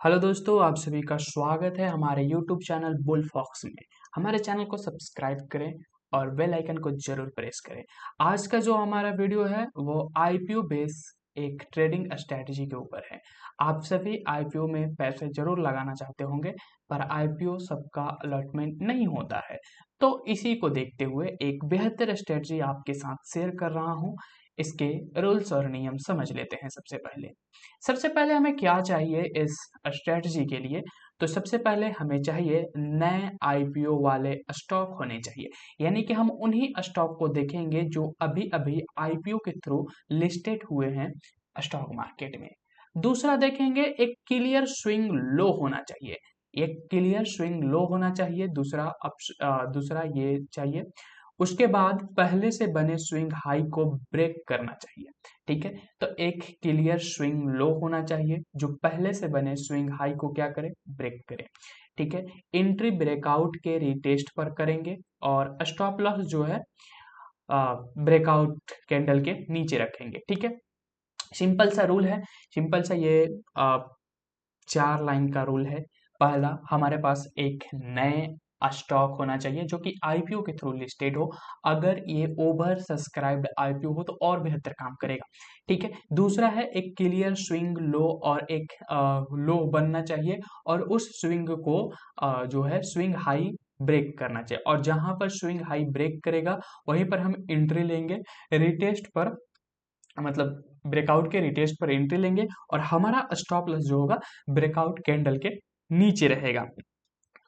Hello दोस्तों, आप सभी का स्वागत है हमारे YouTube चैनल बुल फॉक्स में। हमारे चैनल को सब्सक्राइब करें और बेल आइकन को जरूर प्रेस करें। आज का जो हमारा वीडियो है वो आईपीओ बेस एक ट्रेडिंग स्ट्रेटजी के ऊपर है। आप सभी आईपीओ में पैसे जरूर लगाना चाहते होंगे, पर आईपीओ सबका अलॉटमेंट नहीं होता है। तो इसी को देखते हुए एक बेहतर स्ट्रेटजी आपके साथ शेयर कर रहा हूँ। इसके रूल्स और नियम समझ लेते हैं। सबसे पहले हमें क्या चाहिए इस स्ट्रेटजी के लिए। तो सबसे पहले हमें चाहिए नए आईपीओ वाले स्टॉक होने चाहिए। यानी कि हम उन्हीं स्टॉक को देखेंगे जो अभी अभी आईपीओ के थ्रू लिस्टेड हुए हैं स्टॉक मार्केट में। दूसरा देखेंगे, एक क्लियर स्विंग लो होना चाहिए। एक क्लियर स्विंग लो होना चाहिए। दूसरा ये चाहिए। उसके बाद पहले से बने स्विंग हाई को ब्रेक करना चाहिए। ठीक है, तो एक क्लियर स्विंग लो होना चाहिए जो पहले से बने स्विंग हाई को क्या करे, ब्रेक करे। ठीक है, एंट्री ब्रेकआउट के रिटेस्ट पर करेंगे और स्टॉप लॉस जो है ब्रेकआउट कैंडल के नीचे रखेंगे। ठीक है, सिंपल सा रूल है। सिंपल सा ये आ, 4 लाइन का रूल है। पहला, हमारे पास एक नए स्टॉक होना चाहिए जो कि आईपीओ के थ्रू लिस्टेड हो। अगर ये ओवर सब्सक्राइब्ड आईपीओ हो तो और बेहतर काम करेगा। ठीक है, दूसरा है एक क्लियर स्विंग लो और एक लो बनना चाहिए और उस स्विंग को जो है स्विंग हाई ब्रेक करना चाहिए, और जहां पर स्विंग हाई ब्रेक करेगा वहीं पर हम एंट्री लेंगे। रिटेस्ट पर, मतलब ब्रेकआउट के रिटेस्ट पर एंट्री लेंगे और हमारा स्टॉप लॉस जो होगा ब्रेकआउट कैंडल के नीचे रहेगा।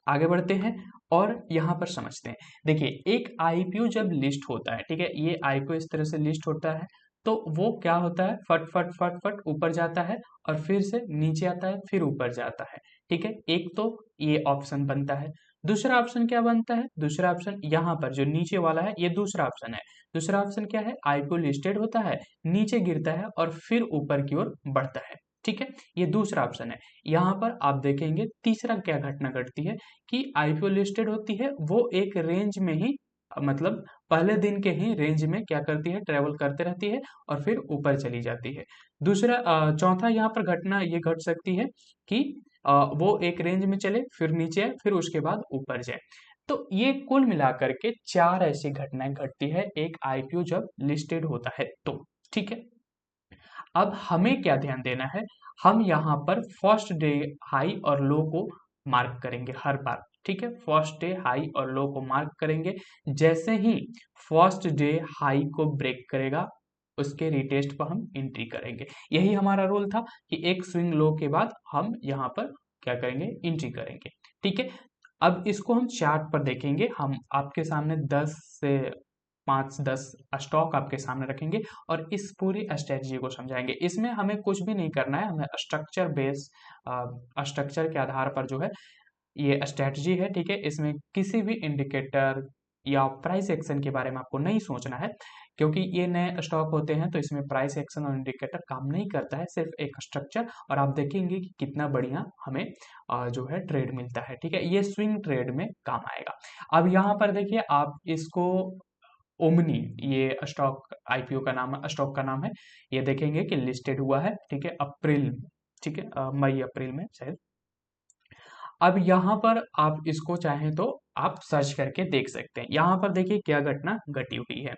आगे बढ़ते हैं और यहाँ पर समझते हैं। देखिए, एक आईपीओ जब लिस्ट होता है, ठीक है, ये आईपीओ इस तरह से लिस्ट होता है तो वो क्या होता है, फट फट फट फट ऊपर जाता है और फिर से नीचे आता है, फिर ऊपर जाता है। ठीक है, एक तो ये ऑप्शन बनता है। दूसरा ऑप्शन क्या बनता है, दूसरा ऑप्शन यहाँ पर जो नीचे वाला है ये दूसरा ऑप्शन है। दूसरा ऑप्शन क्या है, आईपीओ लिस्टेड होता है, नीचे गिरता है और फिर ऊपर की ओर बढ़ता है। ठीक है, ये दूसरा ऑप्शन है। यहाँ पर आप देखेंगे तीसरा क्या घटना घटती है कि आईपीओ लिस्टेड होती है, वो एक रेंज में ही, मतलब पहले दिन के ही रेंज में क्या करती है, ट्रेवल करते रहती है और फिर ऊपर चली जाती है। चौथा यहाँ पर घटना ये घट सकती है कि वो एक रेंज में चले, फिर नीचे आए, फिर उसके बाद ऊपर जाए। तो ये कुल मिलाकर के 4 ऐसी घटनाएं घटती है एक आईपीओ जब लिस्टेड होता है तो। ठीक है, अब हमें क्या ध्यान देना है, हम यहाँ पर फर्स्ट डे हाई और लो को मार्क करेंगे हर बार। ठीक है, फर्स्ट डे हाई और लो को मार्क करेंगे। जैसे ही फर्स्ट डे हाई को ब्रेक करेगा उसके रिटेस्ट पर हम एंट्री करेंगे। यही हमारा रूल था कि एक स्विंग लो के बाद हम यहाँ पर क्या करेंगे, एंट्री करेंगे। ठीक है, अब इसको हम चार्ट पर देखेंगे। हम आपके सामने 10 से 5-10 स्टॉक आपके सामने रखेंगे और इस पूरी स्ट्रेटजी को समझाएंगे। इसमें हमें कुछ भी नहीं करना है, हमें स्ट्रक्चर के आधार पर जो है ये स्ट्रेटजी है। ठीक है, इसमें किसी भी इंडिकेटर या प्राइस एक्शन के बारे में आपको नहीं सोचना है, क्योंकि ये नए स्टॉक होते हैं तो इसमें प्राइस एक्शन और इंडिकेटर काम नहीं करता है, सिर्फ एक स्ट्रक्चर। और आप देखेंगे कि कितना बढ़िया हमें जो है ट्रेड मिलता है। ठीक है, ये स्विंग ट्रेड में काम आएगा। अब यहाँ पर देखिए, आप इसको ओमनी, ये स्टॉक आईपीओ का नाम है, स्टॉक का नाम है। ये देखेंगे कि लिस्टेड हुआ है, ठीक है, अप्रैल में। ठीक है, मई अप्रैल में शायद। अब यहाँ पर आप इसको चाहें तो आप सर्च करके देख सकते हैं। यहाँ पर देखिए क्या घटना घटी हुई है।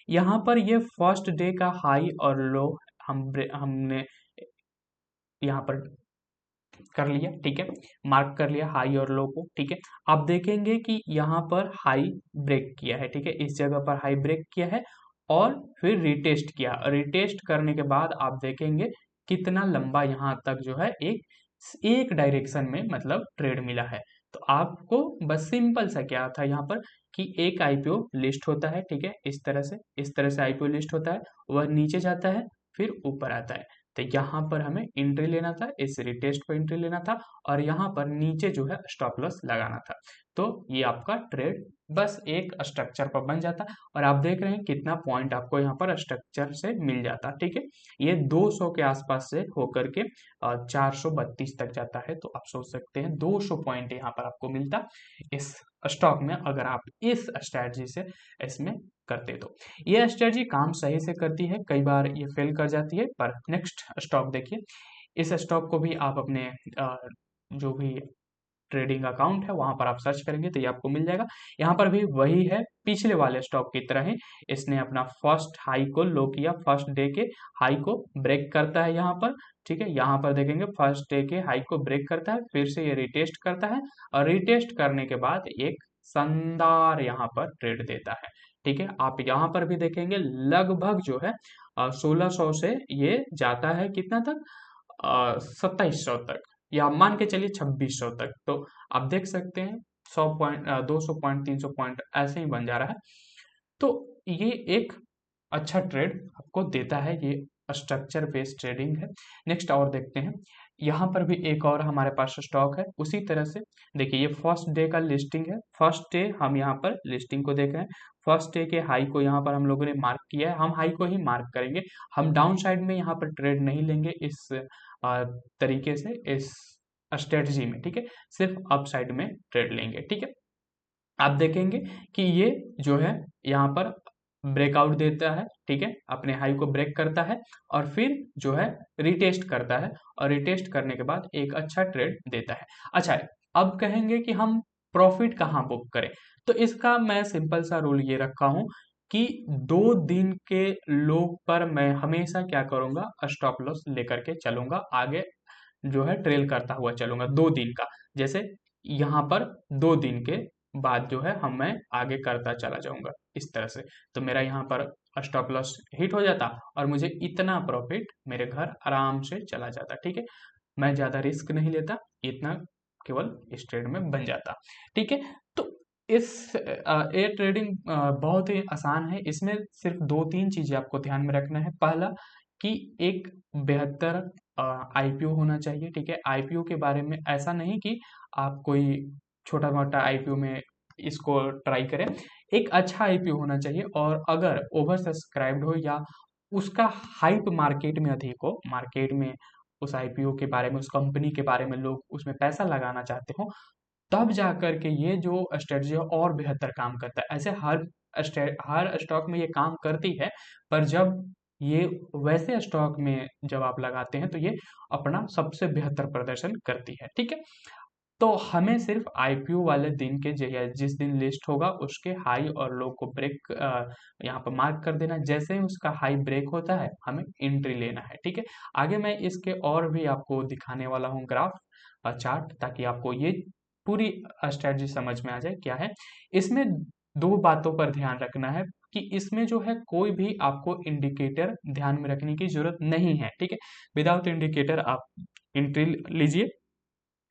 यहाँ पर ये फर्स्ट डे का हाई और लो हमने यहाँ पर कर लिया। ठीक है, मार्क कर लिया हाई और लो को। ठीक है, आप देखेंगे कि यहाँ पर हाई ब्रेक किया है। ठीक है, इस जगह पर हाई ब्रेक किया है और फिर रिटेस्ट किया। रिटेस्ट करने के बाद आप देखेंगे कितना लंबा यहाँ तक जो है एक एक डायरेक्शन में मतलब ट्रेड मिला है। तो आपको बस सिंपल सा क्या था यहाँ पर कि एक आईपीओ लिस्ट होता है। ठीक है, इस तरह से आईपीओ लिस्ट होता है, वह नीचे जाता है फिर ऊपर आता है। तो यहाँ पर हमें एंट्री लेना था, इस रिटेस्ट को एंट्री लेना था और यहाँ पर नीचे जो है स्टॉप लॉस लगाना था। तो ये आपका ट्रेड बस एक स्ट्रक्चर पर बन जाता और आप देख रहे हैं कितना पॉइंट आपको यहाँ पर स्ट्रक्चर से मिल जाता। ठीक है, ये 200 के आसपास से होकर के 432 तक जाता है। तो आप सोच सकते हैं 200 पॉइंट यहाँ पर आपको मिलता इस स्टॉक में, अगर आप इस स्ट्रेटजी से इसमें करते तो। ये स्ट्रेटजी काम सही से करती है, कई बार ये फेल कर जाती है। पर नेक्स्ट स्टॉक देखिए, इस स्टॉक को भी आप अपने जो भी ट्रेडिंग अकाउंट है वहां पर आप सर्च करेंगे तो ये आपको मिल जाएगा। यहाँ पर भी वही है, पिछले वाले स्टॉक की तरह ही इसने अपना फर्स्ट हाई को लो किया, फर्स्ट डे के हाई को ब्रेक करता है यहाँ पर। ठीक है, यहाँ पर देखेंगे फर्स्ट डे के हाई को ब्रेक करता है, फिर से ये रिटेस्ट करता है और रिटेस्ट करने के बाद एक शानदार यहाँ पर ट्रेड देता है। ठीक है, आप यहाँ पर भी देखेंगे लगभग जो है 1600 से ये जाता है कितना तक, 2700 तक, या मान के चलिए 2600 तक। तो आप देख सकते हैं 100 पॉइंट, 200 पॉइंट, 300 पॉइंट ऐसे ही बन जा रहा है। तो ये एक अच्छा ट्रेड आपको देता है, ये स्ट्रक्चर बेस्ड ट्रेडिंग है। नेक्स्ट और देखते हैं, यहाँ पर भी एक और हमारे पास स्टॉक है उसी तरह से। देखिए ये फर्स्ट डे का लिस्टिंग है, फर्स्ट डे हम यहाँ पर लिस्टिंग को देख रहे हैं, फर्स्ट डे के हाई को यहाँ पर हम लोगों ने मार्क किया है, हम हाई को ही मार्क करेंगे, हम डाउन साइड में यहाँ पर ट्रेड नहीं लेंगे इस तरीके से, इस स्ट्रेटजी में। ठीक है, सिर्फ अप साइड में ट्रेड लेंगे। ठीक है, आप देखेंगे कि ये जो है यहाँ पर ब्रेकआउट देता है। ठीक है, अपने हाई को ब्रेक करता है और फिर जो है रिटेस्ट करता है, और रिटेस्ट करने के बाद एक अच्छा ट्रेड देता है। अच्छा, अब कहेंगे कि हम प्रॉफिट कहाँ बुक करें, तो इसका मैं सिंपल सा रूल ये रखा हूं कि 2 दिन के लो पर मैं हमेशा क्या करूंगा, स्टॉप लॉस लेकर के चलूंगा, आगे जो है ट्रेल करता हुआ चलूंगा 2 दिन का। जैसे यहाँ पर 2 दिन के बाद जो है मैं आगे करता चला जाऊंगा इस तरह से, तो मेरा यहाँ पर स्टॉप लॉस हिट हो जाता और मुझे इतना प्रॉफिट मेरे घर आराम से चला जाता। ठीक है, मैं ज्यादा रिस्क नहीं लेता, इतना केवल इस ट्रेड में बन जाता। ठीक है, तो इस ये ट्रेडिंग बहुत ही आसान है, इसमें सिर्फ 2-3 चीजें आपको ध्यान में रखना है। पहला कि एक बेहतर आईपीओ होना चाहिए। ठीक है, आईपीओ के बारे में ऐसा नहीं कि आप कोई छोटा मोटा आईपीओ में इसको ट्राई करें, एक अच्छा आईपीओ होना चाहिए, और अगर ओवर सब्सक्राइब्ड हो या उसका हाइप मार्केट में अधिक हो, मार्केट में उस आईपीओ के बारे में, उस कंपनी के बारे में लोग उसमें पैसा लगाना चाहते हो, तब जा कर के ये जो स्ट्रेटजी है और बेहतर काम करता है। ऐसे हर स्टॉक में ये काम करती है, पर जब ये वैसे स्टॉक में जब आप लगाते हैं तो ये अपना सबसे बेहतर प्रदर्शन करती है। ठीक है, तो हमें सिर्फ आईपीओ वाले दिन के जिस दिन लिस्ट होगा उसके हाई और लो को ब्रेक यहाँ पर मार्क कर देना, जैसे ही उसका हाई ब्रेक होता है हमें एंट्री लेना है। ठीक है, आगे मैं इसके और भी आपको दिखाने वाला हूँ ग्राफ चार्ट, ताकि आपको ये पूरी स्ट्रेटजी समझ में आ जाए क्या है इसमें। 2 बातों पर ध्यान रखना है कि इसमें जो है कोई भी आपको इंडिकेटर ध्यान में रखने की जरूरत नहीं है। ठीक है, विदाउट इंडिकेटर आप एंट्री लीजिए।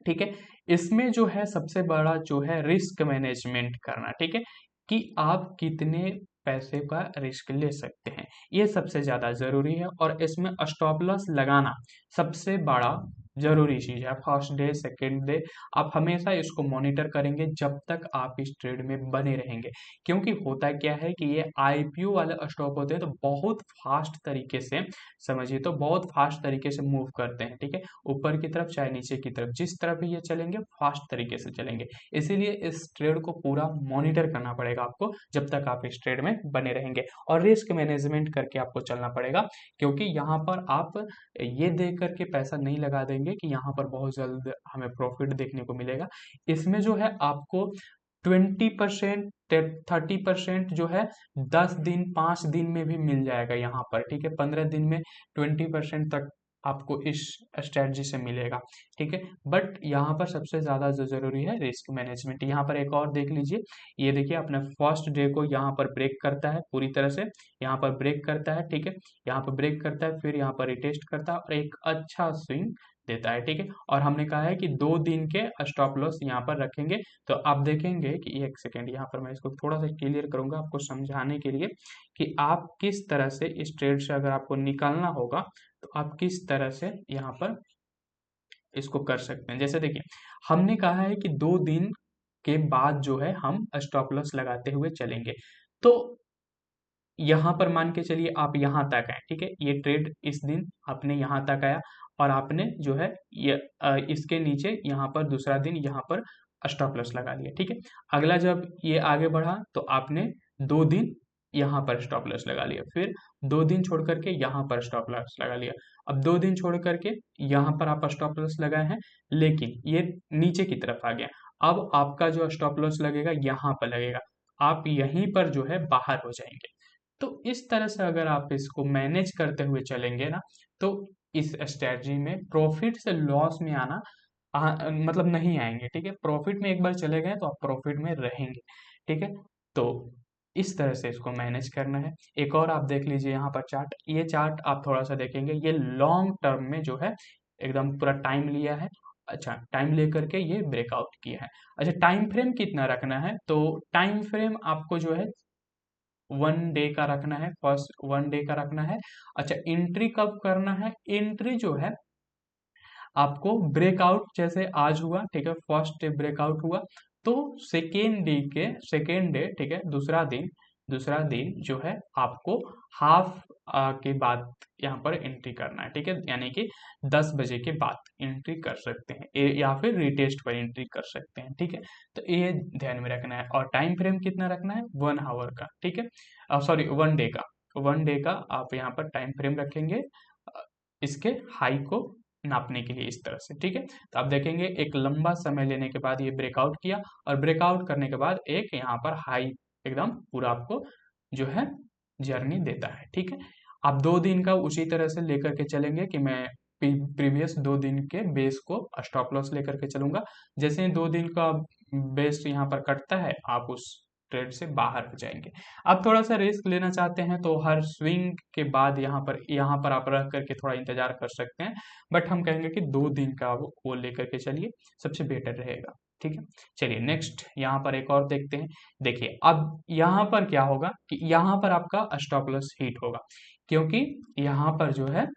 ठीक है, इसमें जो है सबसे बड़ा जो है रिस्क मैनेजमेंट करना। ठीक है, कि आप कितने पैसे का रिस्क ले सकते हैं, ये सबसे ज्यादा जरूरी है, और इसमें स्टॉप लॉस लगाना सबसे बड़ा जरूरी चीज है। फर्स्ट डे, सेकेंड डे आप हमेशा इसको मॉनिटर करेंगे जब तक आप इस ट्रेड में बने रहेंगे, क्योंकि होता क्या है कि ये आईपीओ वाले स्टॉक होते हैं तो बहुत फास्ट तरीके से, समझिए तो बहुत फास्ट तरीके से मूव करते हैं। ठीक है, ऊपर की तरफ चाहे नीचे की तरफ, जिस तरफ भी ये चलेंगे फास्ट तरीके से चलेंगे, इसीलिए इस ट्रेड को पूरा मॉनिटर करना पड़ेगा आपको जब तक आप इस ट्रेड में बने रहेंगे, और रिस्क मैनेजमेंट करके आपको चलना पड़ेगा, क्योंकि यहाँ पर आप ये देख करके पैसा नहीं लगा देंगे कि यहाँ पर बहुत जल्द हमें प्रॉफिट देखने को मिलेगा। इसमें जो है आपको 20%, 30% जो है 10 दिन, 5 दिन में भी मिल जाएगा यहाँ पर। ठीक है, 15 दिन में 20% तक आपको इस स्ट्रेटजी से मिलेगा। ठीक है, बट यहाँ पर सबसे ज्यादा जो जरूरी है रिस्क मैनेजमेंट। यहाँ पर एक और देख लीजिए, ये देखिए अपने फर्स्ट डे को यहाँ पर ब्रेक करता है पूरी तरह से, यहाँ पर ब्रेक करता है। ठीक है, यहाँ पर ब्रेक करता है, फिर यहाँ पर रिटेस्ट करता है और एक अच्छा स्विंग देता है। ठीक है, और हमने कहा है कि 2 दिन के स्टॉप लॉस यहाँ पर रखेंगे। तो आप देखेंगे कि एक सेकेंड, यहाँ पर मैं इसको थोड़ा सा क्लियर करूंगा आपको समझाने के लिए कि आप किस तरह से इस ट्रेड से अगर आपको निकालना होगा तो आप किस तरह से यहाँ पर इसको कर सकते हैं। जैसे देखिए, हमने कहा है कि 2 दिन के बाद जो है हम स्टॉप लॉस लगाते हुए चलेंगे, तो यहाँ पर मान के चलिए आप यहाँ तक आए। ठीक है, ये ट्रेड इस दिन आपने यहाँ तक आया और आपने जो है ये इसके नीचे यहाँ पर दूसरा दिन यहाँ पर स्टॉप लॉस लगा लिया। ठीक है, अगला जब ये आगे बढ़ा तो आपने 2 दिन यहाँ पर स्टॉप लॉस लगा लिया, फिर 2 दिन छोड़ करके यहाँ पर स्टॉप लॉस लगा लिया, अब 2 दिन छोड़ करके यहाँ पर आप स्टॉप लॉस लगाए हैं, लेकिन ये नीचे की तरफ आ गया। अब आपका जो स्टॉप लॉस लगेगा यहाँ पर लगेगा, आप यहीं पर जो है बाहर हो जाएंगे। तो इस तरह से अगर आप इसको मैनेज करते हुए चलेंगे ना, तो इस स्ट्रेटजी में प्रॉफिट से लॉस में आना मतलब नहीं आएंगे। ठीक है, प्रॉफिट में एक बार चले गए तो आप प्रॉफिट में रहेंगे। ठीक है, तो इस तरह से इसको मैनेज करना है। एक और आप देख लीजिए यहाँ पर चार्ट, ये चार्ट आप थोड़ा सा देखेंगे, ये लॉन्ग टर्म में जो है एकदम पूरा टाइम लिया है। अच्छा, टाइम लेकर के ये ब्रेकआउट किया है। अच्छा, टाइम फ्रेम कितना रखना है, तो टाइम फ्रेम आपको जो है 1 डे का रखना है, फर्स्ट 1 डे का रखना है। अच्छा, एंट्री कब करना है, एंट्री जो है आपको ब्रेकआउट जैसे आज हुआ, ठीक है, फर्स्ट डे ब्रेकआउट हुआ, तो सेकेंड डे, ठीक है, दूसरा दिन जो है आपको हाफ के बाद यहाँ पर एंट्री करना है। ठीक है, यानी कि 10 बजे के बाद एंट्री कर सकते हैं, या फिर रिटेस्ट पर एंट्री कर सकते हैं। ठीक है, तो ये ध्यान में रखना है। और टाइम फ्रेम कितना रखना है, 1 आवर का। ठीक है, सॉरी 1 डे का, 1 डे का आप यहाँ पर टाइम फ्रेम रखेंगे इसके हाई को नापने के लिए, इस तरह से। ठीक है, तो आप देखेंगे एक लंबा समय लेने के बाद ये ब्रेकआउट किया, और ब्रेकआउट करने के बाद एक यहाँ पर हाई एकदम पूरा आपको जो है जर्नी देता है। ठीक है, आप 2 दिन का उसी तरह से लेकर के चलेंगे कि मैं प्रीवियस 2 दिन के बेस को स्टॉप लॉस लेकर के चलूंगा। जैसे 2 दिन का बेस यहाँ पर कटता है, आप उस ट्रेड से बाहर हो जाएंगे। आप थोड़ा सा रिस्क लेना चाहते हैं तो हर स्विंग के बाद यहाँ पर आप रह करके थोड़ा इंतजार कर सकते हैं, बट हम कहेंगे कि 2 दिन का वो लेकर के चलिए, सबसे बेटर रहेगा। ठीक है, चलिए नेक्स्ट यहाँ पर एक और देखते हैं। देखिए अब यहाँ पर क्या होगा कि यहाँ पर आपका स्टॉप लॉस हिट होगा, क्योंकि यहाँ पर जो है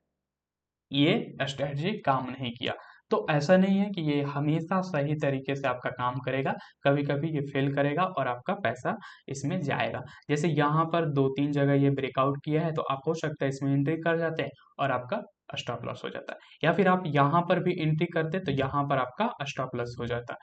ये स्ट्रेटजी काम नहीं किया। तो ऐसा नहीं है कि ये हमेशा सही तरीके से आपका काम करेगा, कभी कभी ये फेल करेगा और आपका पैसा इसमें जाएगा। जैसे यहाँ पर 2-3 जगह ये ब्रेकआउट किया है, तो आप हो सकता है इसमें एंट्री कर जाते हैं और आपका स्टॉप लॉस हो जाता है, या फिर आप यहाँ पर भी एंट्री करते तो यहाँ पर आपका स्टॉप लॉस हो जाता।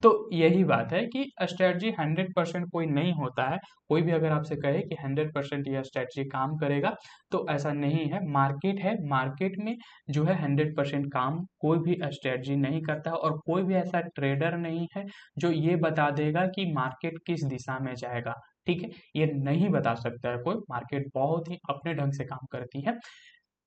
तो यही बात है कि स्ट्रेटजी 100% कोई नहीं होता है। कोई भी अगर आपसे कहे कि 100% यह स्ट्रेटजी काम करेगा, तो ऐसा नहीं है। मार्केट है, मार्केट में जो है 100% काम कोई भी स्ट्रेटजी नहीं करता, और कोई भी ऐसा ट्रेडर नहीं है जो ये बता देगा कि मार्केट किस दिशा में जाएगा। ठीक है, ये नहीं बता सकता है कोई। मार्केट बहुत ही अपने ढंग से काम करती है।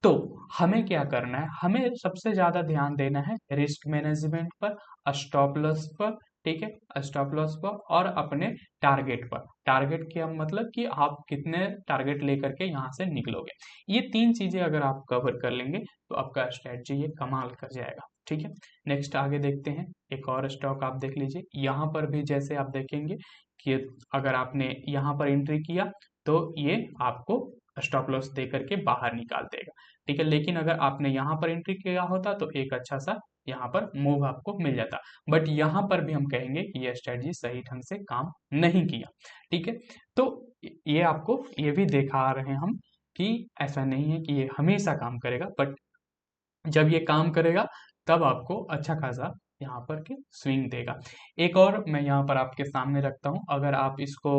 तो हमें क्या करना है, हमें सबसे ज्यादा ध्यान देना है रिस्क मैनेजमेंट पर, स्टॉप लॉस पर। ठीक है, स्टॉप लॉस पर और अपने टारगेट पर। टारगेट क्या मतलब कि आप कितने टारगेट लेकर के यहाँ से निकलोगे, ये 3 चीजें अगर आप कवर कर लेंगे तो आपका स्ट्रेटजी ये कमाल कर जाएगा। ठीक है, नेक्स्ट आगे देखते हैं। एक और स्टॉक आप देख लीजिए, यहाँ पर भी जैसे आप देखेंगे कि अगर आपने यहाँ पर एंट्री किया तो ये आपको स्टॉप लॉस दे करके बाहर निकाल देगा। ठीक है, लेकिन अगर आपने यहाँ पर एंट्री किया होता तो एक अच्छा सा यहाँ पर मूव आपको मिल जाता, बट यहाँ पर भी हम कहेंगे कि यह स्ट्रेटजी सही ढंग से काम नहीं किया। ठीक है, तो ये आपको ये भी दिखा रहे हैं हम कि ऐसा नहीं है कि ये हमेशा काम करेगा, बट जब ये काम करेगा तब आपको अच्छा खासा यहाँ पर के स्विंग देगा। एक और मैं यहाँ पर आपके सामने रखता हूँ, अगर आप इसको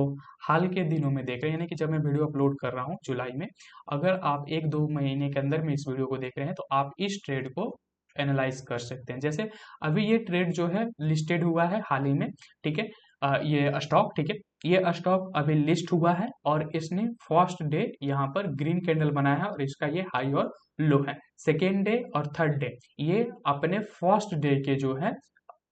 हाल के दिनों में देख रहे हैं, यानी कि जब मैं वीडियो अपलोड कर रहा हूँ जुलाई में, अगर आप 1-2 महीने के अंदर में इस वीडियो को देख रहे हैं तो आप इस ट्रेड को एनालाइज कर सकते हैं। जैसे अभी ये ट्रेड जो है लिस्टेड हुआ है हाल ही में। ठीक है, ये स्टॉक, ठीक है, ये स्टॉक अभी लिस्ट हुआ है और इसने फर्स्ट डे यहाँ पर ग्रीन कैंडल बनाया है और इसका ये हाई और लो है। सेकेंड डे और थर्ड डे ये अपने फर्स्ट डे के जो है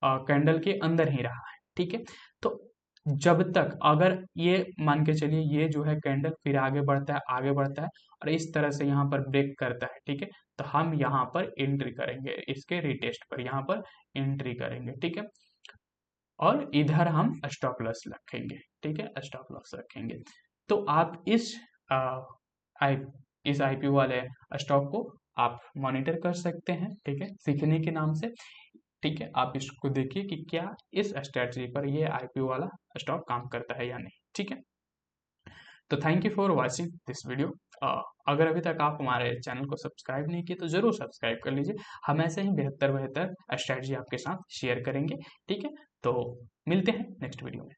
कैंडल के अंदर ही रहा है। ठीक है, तो जब तक अगर ये मान के चलिए ये जो है कैंडल फिर आगे बढ़ता है, आगे बढ़ता है और इस तरह से यहाँ पर ब्रेक करता है, ठीक है, तो हम यहाँ पर एंट्री करेंगे, इसके रिटेस्ट पर यहाँ पर एंट्री करेंगे। ठीक है, और इधर हम स्टॉप लॉस रखेंगे। ठीक है, स्टॉप लॉस रखेंगे। तो आप आई इस आईपीओ वाले स्टॉक को आप मॉनिटर कर सकते हैं। ठीक है, सीखने के नाम से। ठीक है, आप इसको देखिए कि क्या इस स्ट्रेटजी पर ये आईपीओ वाला स्टॉक काम करता है या नहीं। ठीक है, तो thank you for watching this video. अगर अभी तक आप हमारे चैनल को सब्सक्राइब नहीं किए तो जरूर सब्सक्राइब कर लीजिए। हम ऐसे ही बेहतर स्ट्रेटजी आपके साथ शेयर करेंगे। ठीक है, तो मिलते हैं नेक्स्ट वीडियो में।